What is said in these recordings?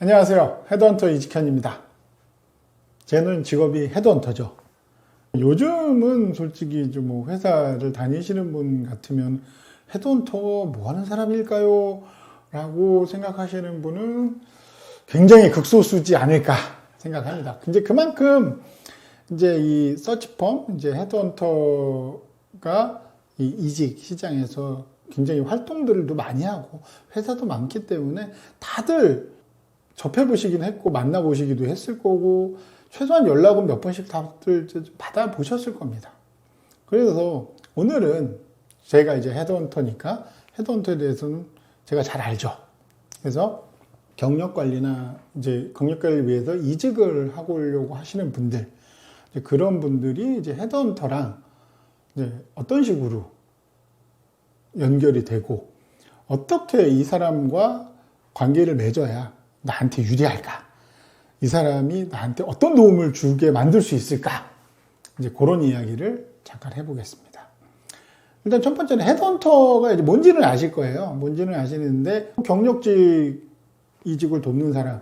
안녕하세요. 헤드헌터 이직현입니다. 저는 직업이 헤드헌터죠. 요즘은 솔직히 좀 회사를 다니시는 분 같으면 헤드헌터가 뭐 하는 사람일까요? 라고 생각하시는 분은 굉장히 극소수지 않을까 생각합니다. 근데 그만큼 이제 이 서치펌, 이제 헤드헌터가 이 이직 시장에서 굉장히 활동들도 많이 하고 회사도 많기 때문에 다들 접해보시긴 했고 만나보시기도 했을 거고 최소한 연락은 몇 번씩 다들 받아보셨을 겁니다. 그래서 오늘은 제가 이제 헤드헌터니까 헤드헌터에 대해서는 제가 잘 알죠. 그래서 경력관리나 이제 경력관리를 위해서 이직을 하고 오려고 하시는 분들, 그런 분들이 이제 헤드헌터랑 이제 어떤 식으로 연결이 되고 어떻게 이 사람과 관계를 맺어야 나한테 유리할까? 이 사람이 나한테 어떤 도움을 주게 만들 수 있을까? 이제 그런 이야기를 잠깐 해보겠습니다. 일단 첫 번째는 헤드헌터가 이제 뭔지는 아실 거예요. 뭔지는 아시는데 경력직 이직을 돕는 사람.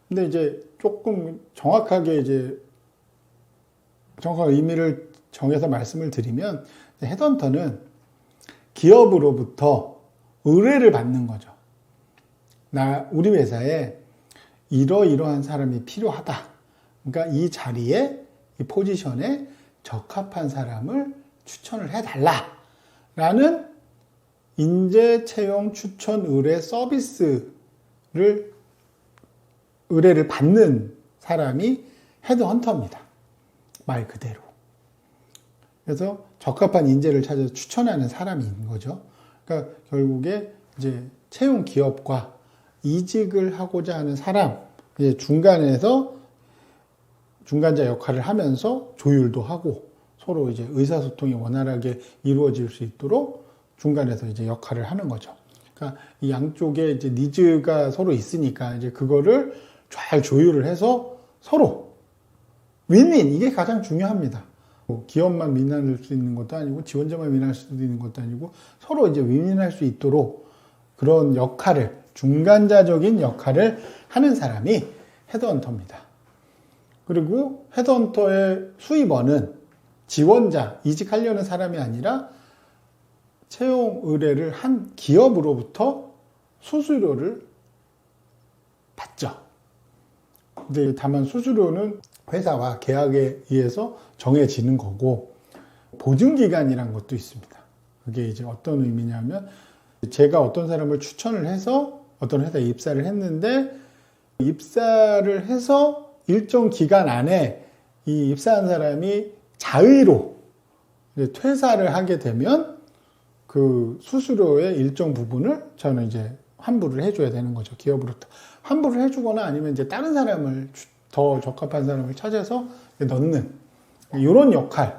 근데 이제 조금 정확하게 이제 정확한 의미를 정해서 말씀을 드리면 헤드헌터는 기업으로부터 의뢰를 받는 거죠. 우리 회사에 이러이러한 사람이 필요하다. 그러니까 이 자리에, 이 포지션에 적합한 사람을 추천을 해달라. 라는 인재 채용 추천 의뢰 서비스를, 의뢰를 받는 사람이 헤드헌터입니다. 말 그대로. 그래서 적합한 인재를 찾아서 추천하는 사람인 거죠. 그러니까 결국에 이제 채용 기업과 이직을 하고자 하는 사람, 이제 중간에서 중간자 역할을 하면서 조율도 하고 서로 이제 의사소통이 원활하게 이루어질 수 있도록 중간에서 이제 역할을 하는 거죠. 그러니까 이 양쪽에 이제 니즈가 서로 있으니까 이제 그거를 잘 조율을 해서 서로 윈윈, 이게 가장 중요합니다. 기업만 윈윈할 수 있는 것도 아니고 지원자만 윈윈할 수 있는 것도 아니고 서로 이제 윈윈할 수 있도록 그런 역할을, 중간자적인 역할을 하는 사람이 헤드헌터입니다. 그리고 헤드헌터의 수입원은 지원자, 이직하려는 사람이 아니라 채용 의뢰를 한 기업으로부터 수수료를 받죠. 근데 다만 수수료는 회사와 계약에 의해서 정해지는 거고 보증기간이란 것도 있습니다. 그게 이제 어떤 의미냐면 제가 어떤 사람을 추천을 해서 어떤 회사에 입사를 했는데 입사를 해서 일정 기간 안에 이 입사한 사람이 자의로 퇴사를 하게 되면 그 수수료의 일정 부분을 저는 이제 환불을 해줘야 되는 거죠. 기업으로부터. 환불을 해주거나 아니면 이제 다른 사람을, 더 적합한 사람을 찾아서 넣는 이런 역할을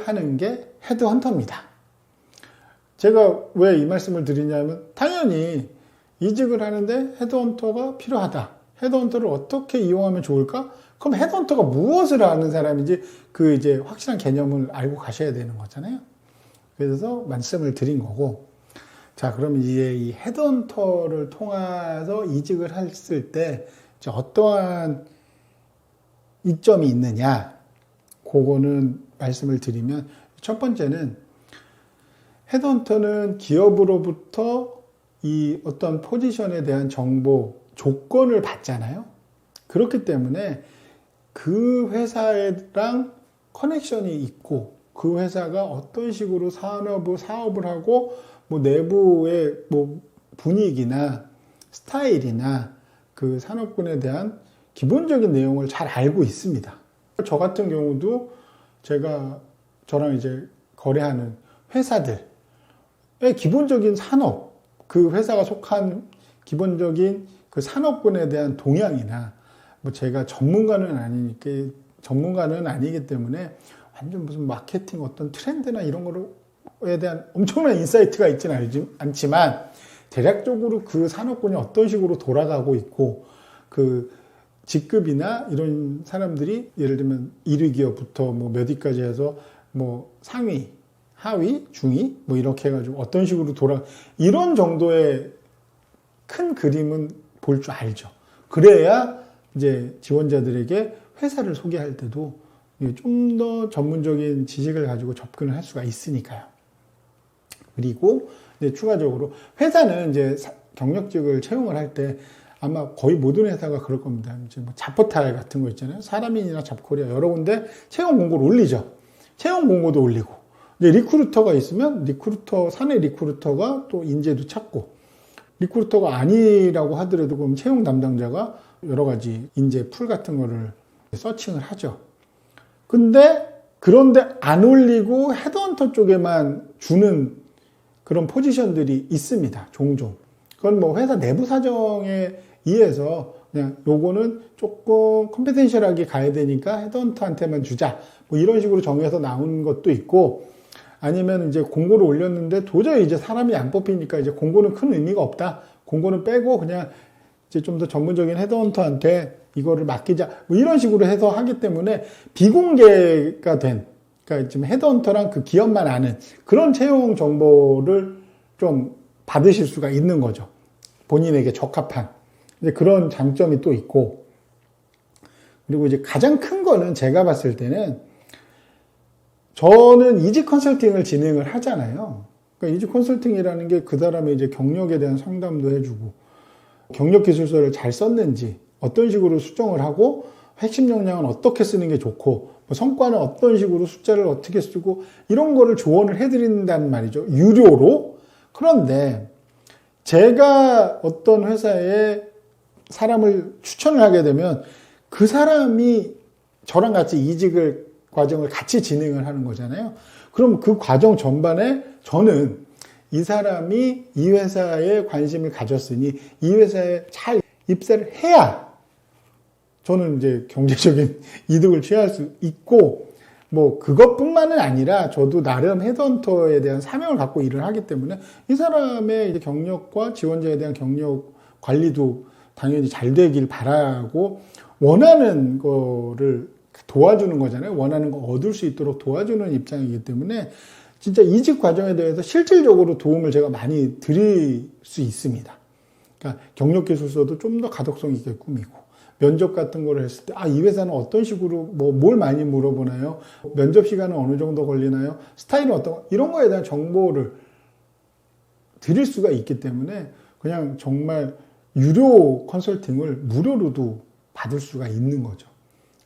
하는 게 헤드헌터입니다. 제가 왜 이 말씀을 드리냐면 당연히 이직을 하는데 헤드헌터가 필요하다. 헤드헌터를 어떻게 이용하면 좋을까? 그럼 헤드헌터가 무엇을 하는 사람인지 그 이제 확실한 개념을 알고 가셔야 되는 거잖아요. 그래서 말씀을 드린 거고. 자, 그럼 이제 이 헤드헌터를 통해서 이직을 했을 때 어떠한 이점이 있느냐? 그거는 말씀을 드리면 첫 번째는 헤드헌터는 기업으로부터 이 어떤 포지션에 대한 정보, 조건을 받잖아요. 그렇기 때문에 그 회사랑 커넥션이 있고 그 회사가 어떤 식으로 사업을 하고 뭐 내부의 뭐 분위기나 스타일이나 그 산업군에 대한 기본적인 내용을 잘 알고 있습니다. 저 같은 경우도 저랑 이제 거래하는 회사들의 기본적인 산업, 그 회사가 속한 기본적인 그 산업군에 대한 동향이나 뭐 제가 전문가는 아니기 때문에 완전 무슨 마케팅 어떤 트렌드나 이런 거에 대한 엄청난 인사이트가 있지는 않지만 대략적으로 그 산업군이 어떤 식으로 돌아가고 있고 그 직급이나 이런 사람들이 예를 들면 1위 기업부터 뭐 몇 위까지 해서 뭐 상위, 하위, 중위 뭐 이렇게 해가지고 어떤 식으로 이런 정도의 큰 그림은 볼 줄 알죠. 그래야 이제 지원자들에게 회사를 소개할 때도 좀 더 전문적인 지식을 가지고 접근을 할 수가 있으니까요. 그리고 이제 추가적으로 회사는 이제 경력직을 채용을 할 때 아마 거의 모든 회사가 그럴 겁니다. 이제 뭐 잡포탈 같은 거 있잖아요. 사람인이나 잡코리아 여러 군데 채용 공고를 올리죠. 채용 공고도 올리고 이제 리크루터가 있으면 사내 리크루터가 또 인재도 찾고 리크루터가 아니라고 하더라도 그럼 채용 담당자가 여러 가지 인재 풀 같은 거를 서칭을 하죠. 그런데 안 올리고 헤드헌터 쪽에만 주는 그런 포지션들이 있습니다. 종종. 그건 뭐 회사 내부 사정에 의해서 그냥 요거는 조금 컴피텐셜하게 가야 되니까 헤드헌터한테만 주자. 뭐 이런 식으로 정해서 나온 것도 있고 아니면 이제 공고를 올렸는데 도저히 이제 사람이 안 뽑히니까 이제 공고는 큰 의미가 없다. 공고는 빼고 그냥 이제 좀 더 전문적인 헤드헌터한테 이거를 맡기자. 뭐 이런 식으로 해서 하기 때문에 비공개가 된, 그러니까 지금 헤드헌터랑 그 기업만 아는 그런 채용 정보를 좀 받으실 수가 있는 거죠. 본인에게 적합한. 이제 그런 장점이 또 있고. 그리고 이제 가장 큰 거는 제가 봤을 때는 저는 이직 컨설팅을 진행을 하잖아요. 그러니까 이직 컨설팅이라는 게 그 사람의 이제 경력에 대한 상담도 해주고, 경력 기술서를 잘 썼는지, 어떤 식으로 수정을 하고, 핵심 역량은 어떻게 쓰는 게 좋고, 뭐 성과는 어떤 식으로 숫자를 어떻게 쓰고, 이런 거를 조언을 해드린다는 말이죠. 유료로. 그런데 제가 어떤 회사에 사람을 추천을 하게 되면 그 사람이 저랑 같이 이직을 과정을 같이 진행을 하는 거잖아요. 그럼 그 과정 전반에 저는 이 사람이 이 회사에 관심을 가졌으니 이 회사에 잘 입사를 해야 저는 이제 경제적인 이득을 취할 수 있고, 뭐 그것뿐만은 아니라 저도 나름 헤드헌터에 대한 사명을 갖고 일을 하기 때문에 이 사람의 이제 경력과 지원자에 대한 경력 관리도 당연히 잘 되길 바라고, 원하는 거를 도와주는 거잖아요. 원하는 거 얻을 수 있도록 도와주는 입장이기 때문에 진짜 이직 과정에 대해서 실질적으로 도움을 제가 많이 드릴 수 있습니다. 그러니까 경력 기술서도 좀 더 가독성 있게 꾸미고, 면접 같은 거를 했을 때, 이 회사는 어떤 식으로, 뭘 많이 물어보나요? 면접 시간은 어느 정도 걸리나요? 스타일은 이런 거에 대한 정보를 드릴 수가 있기 때문에 그냥 정말 유료 컨설팅을 무료로도 받을 수가 있는 거죠.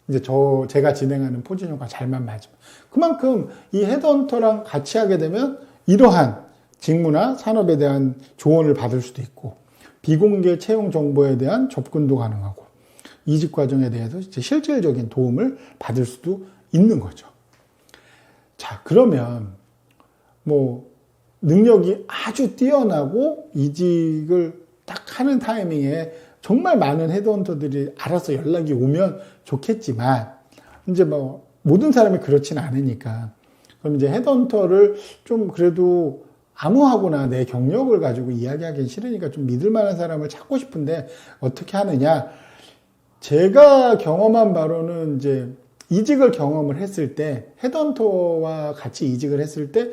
이제 제가 진행하는 포지션과 잘만 맞으면. 그만큼 이 헤드헌터랑 같이 하게 되면 이러한 직무나 산업에 대한 조언을 받을 수도 있고, 비공개 채용 정보에 대한 접근도 가능하고, 이직 과정에 대해서 이제 실질적인 도움을 받을 수도 있는 거죠. 자, 그러면 뭐 능력이 아주 뛰어나고 이직을 딱 하는 타이밍에 정말 많은 헤드헌터들이 알아서 연락이 오면 좋겠지만, 이제 뭐 모든 사람이 그렇진 않으니까, 그럼 이제 헤드헌터를 좀 그래도 암호하거나 내 경력을 가지고 이야기하기 싫으니까 좀 믿을 만한 사람을 찾고 싶은데 어떻게 하느냐? 제가 경험한 바로는 이제 이직을 경험을 했을 때, 헤드헌터와 같이 이직을 했을 때,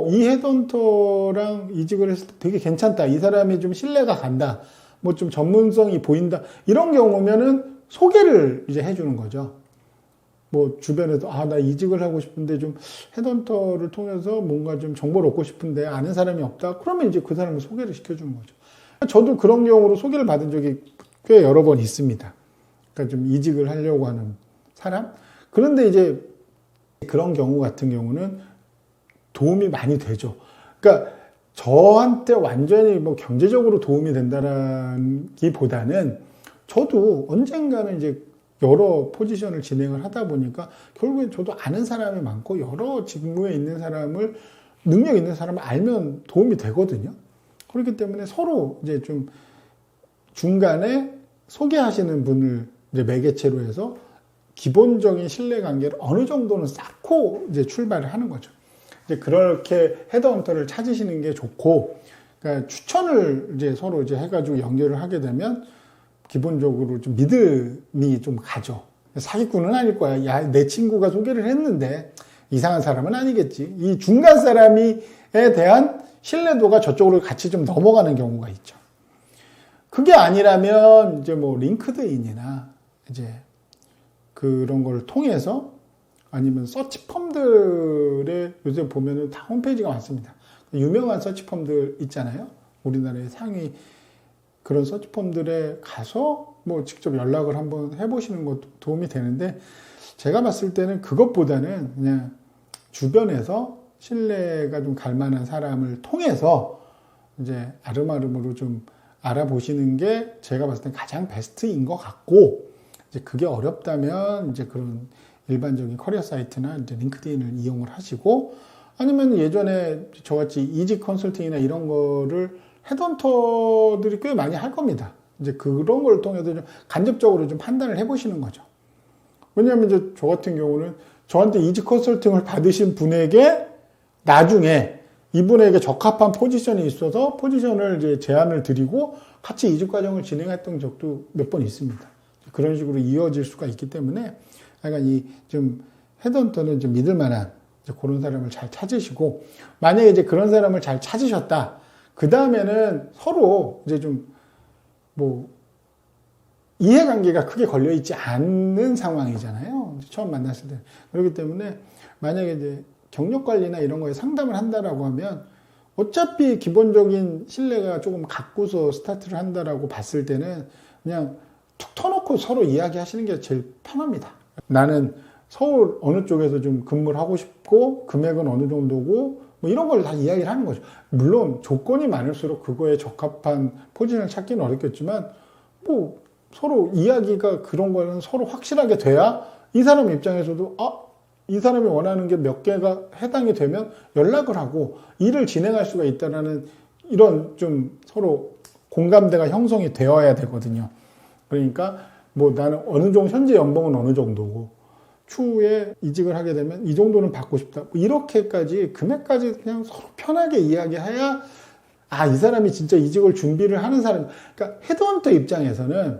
이 헤드헌터랑 이직을 했을 때 되게 괜찮다. 이 사람이 좀 신뢰가 간다. 뭐 좀 전문성이 보인다. 이런 경우면은 소개를 이제 해주는 거죠. 뭐 주변에도 나 이직을 하고 싶은데 좀 헤드헌터를 통해서 뭔가 좀 정보를 얻고 싶은데 아는 사람이 없다. 그러면 이제 그 사람을 소개를 시켜주는 거죠. 저도 그런 경우로 소개를 받은 적이 꽤 여러 번 있습니다. 그러니까 좀 이직을 하려고 하는 사람. 그런데 이제 그런 경우 같은 경우는 도움이 많이 되죠. 그러니까 저한테 완전히 뭐 경제적으로 도움이 된다라기보다는 저도 언젠가는 이제 여러 포지션을 진행을 하다 보니까 결국엔 저도 아는 사람이 많고 여러 직무에 있는 사람을, 능력 있는 사람을 알면 도움이 되거든요. 그렇기 때문에 서로 이제 좀 중간에 소개하시는 분을 이제 매개체로 해서 기본적인 신뢰 관계를 어느 정도는 쌓고 이제 출발을 하는 거죠. 이제 그렇게 헤드헌터를 찾으시는 게 좋고, 그러니까 추천을 이제 서로 이제 해가지고 연결을 하게 되면 기본적으로 좀 믿음이 좀 가죠. 사기꾼은 아닐 거야. 야, 내 친구가 소개를 했는데 이상한 사람은 아니겠지. 이 중간 사람에 대한 신뢰도가 저쪽으로 같이 좀 넘어가는 경우가 있죠. 그게 아니라면 이제 뭐 링크드인이나 이제 그런 걸 통해서 아니면 서치펌들의 요새 보면은 다 홈페이지가 많습니다. 유명한 서치펌들 있잖아요. 우리나라의 상위 그런 서치펌들에 가서 뭐 직접 연락을 한번 해보시는 것도 도움이 되는데, 제가 봤을 때는 그것보다는 그냥 주변에서 신뢰가 좀 갈 만한 사람을 통해서 이제 아름아름으로 좀 알아보시는 게 제가 봤을 때 가장 베스트인 것 같고, 이제 그게 어렵다면 이제 그런 일반적인 커리어 사이트나 이제 링크드인을 이용을 하시고, 아니면 예전에 저같이 이직 컨설팅이나 이런 거를 헤드헌터들이 꽤 많이 할 겁니다. 이제 그런 걸 통해서 좀 간접적으로 좀 판단을 해보시는 거죠. 왜냐하면 이제 저 같은 경우는 저한테 이직 컨설팅을 받으신 분에게 나중에 이분에게 적합한 포지션이 있어서 포지션을 이제 제안을 드리고 같이 이직 과정을 진행했던 적도 몇 번 있습니다. 그런 식으로 이어질 수가 있기 때문에 약간 이 좀 헤드헌터는 좀 믿을 만한 그런 사람을 잘 찾으시고, 만약에 이제 그런 사람을 잘 찾으셨다. 그 다음에는 서로 이제 좀 뭐 이해관계가 크게 걸려있지 않는 상황이잖아요. 처음 만났을 때. 그렇기 때문에 만약에 이제 경력관리나 이런 거에 상담을 한다라고 하면 어차피 기본적인 신뢰가 조금 갖고서 스타트를 한다라고 봤을 때는 그냥 툭 터놓고 서로 이야기하시는 게 제일 편합니다. 나는 서울 어느 쪽에서 좀 근무를 하고 싶고 금액은 어느 정도고 뭐 이런 걸 다 이야기를 하는 거죠. 물론 조건이 많을수록 그거에 적합한 포지션을 찾기는 어렵겠지만 뭐 서로 이야기가 그런 거는 서로 확실하게 돼야 이 사람 입장에서도 이 사람이 원하는 게 몇 개가 해당이 되면 연락을 하고 일을 진행할 수가 있다라는 이런 좀 서로 공감대가 형성이 되어야 되거든요. 그러니까 뭐 나는 어느 정도 현재 연봉은 어느 정도고 추후에 이직을 하게 되면 이 정도는 받고 싶다. 이렇게까지 금액까지 그냥 서로 편하게 이야기해야 이 사람이 진짜 이직을 준비를 하는 사람. 그러니까 헤드헌터 입장에서는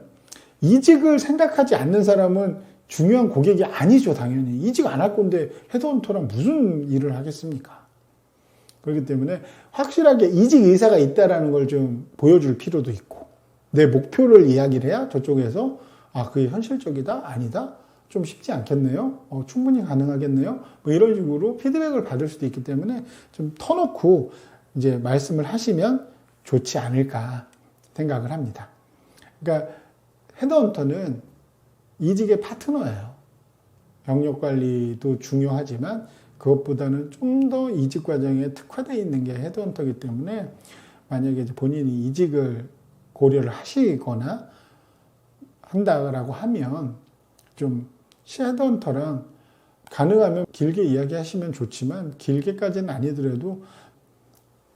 이직을 생각하지 않는 사람은 중요한 고객이 아니죠, 당연히. 이직 안 할 건데 헤드헌터랑 무슨 일을 하겠습니까? 그렇기 때문에 확실하게 이직 의사가 있다는 걸 좀 보여줄 필요도 있고, 내 목표를 이야기를 해야 저쪽에서 그게 현실적이다? 아니다? 좀 쉽지 않겠네요? 충분히 가능하겠네요? 뭐 이런 식으로 피드백을 받을 수도 있기 때문에 좀 터놓고 이제 말씀을 하시면 좋지 않을까 생각을 합니다. 그러니까 헤드헌터는 이직의 파트너예요. 경력 관리도 중요하지만 그것보다는 좀 더 이직 과정에 특화되어 있는 게 헤드헌터이기 때문에 만약에 이제 본인이 이직을 고려를 하시거나 한다라고 하면 좀 헤드헌터랑 가능하면 길게 이야기하시면 좋지만 길게까지는 아니더라도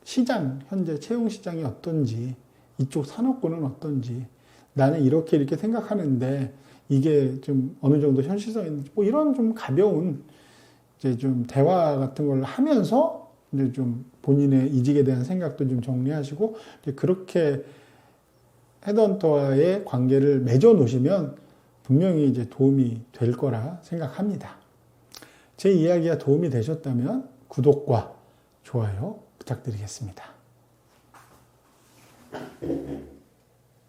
시장, 현재 채용 시장이 어떤지, 이쪽 산업군은 어떤지, 나는 이렇게 생각하는데 이게 좀 어느 정도 현실성 있는지, 뭐 이런 좀 가벼운 이제 좀 대화 같은 걸 하면서 이제 좀 본인의 이직에 대한 생각도 좀 정리하시고, 이제 그렇게 헤드헌터와의 관계를 맺어 놓으시면 분명히 이제 도움이 될 거라 생각합니다. 제 이야기가 도움이 되셨다면 구독과 좋아요 부탁드리겠습니다.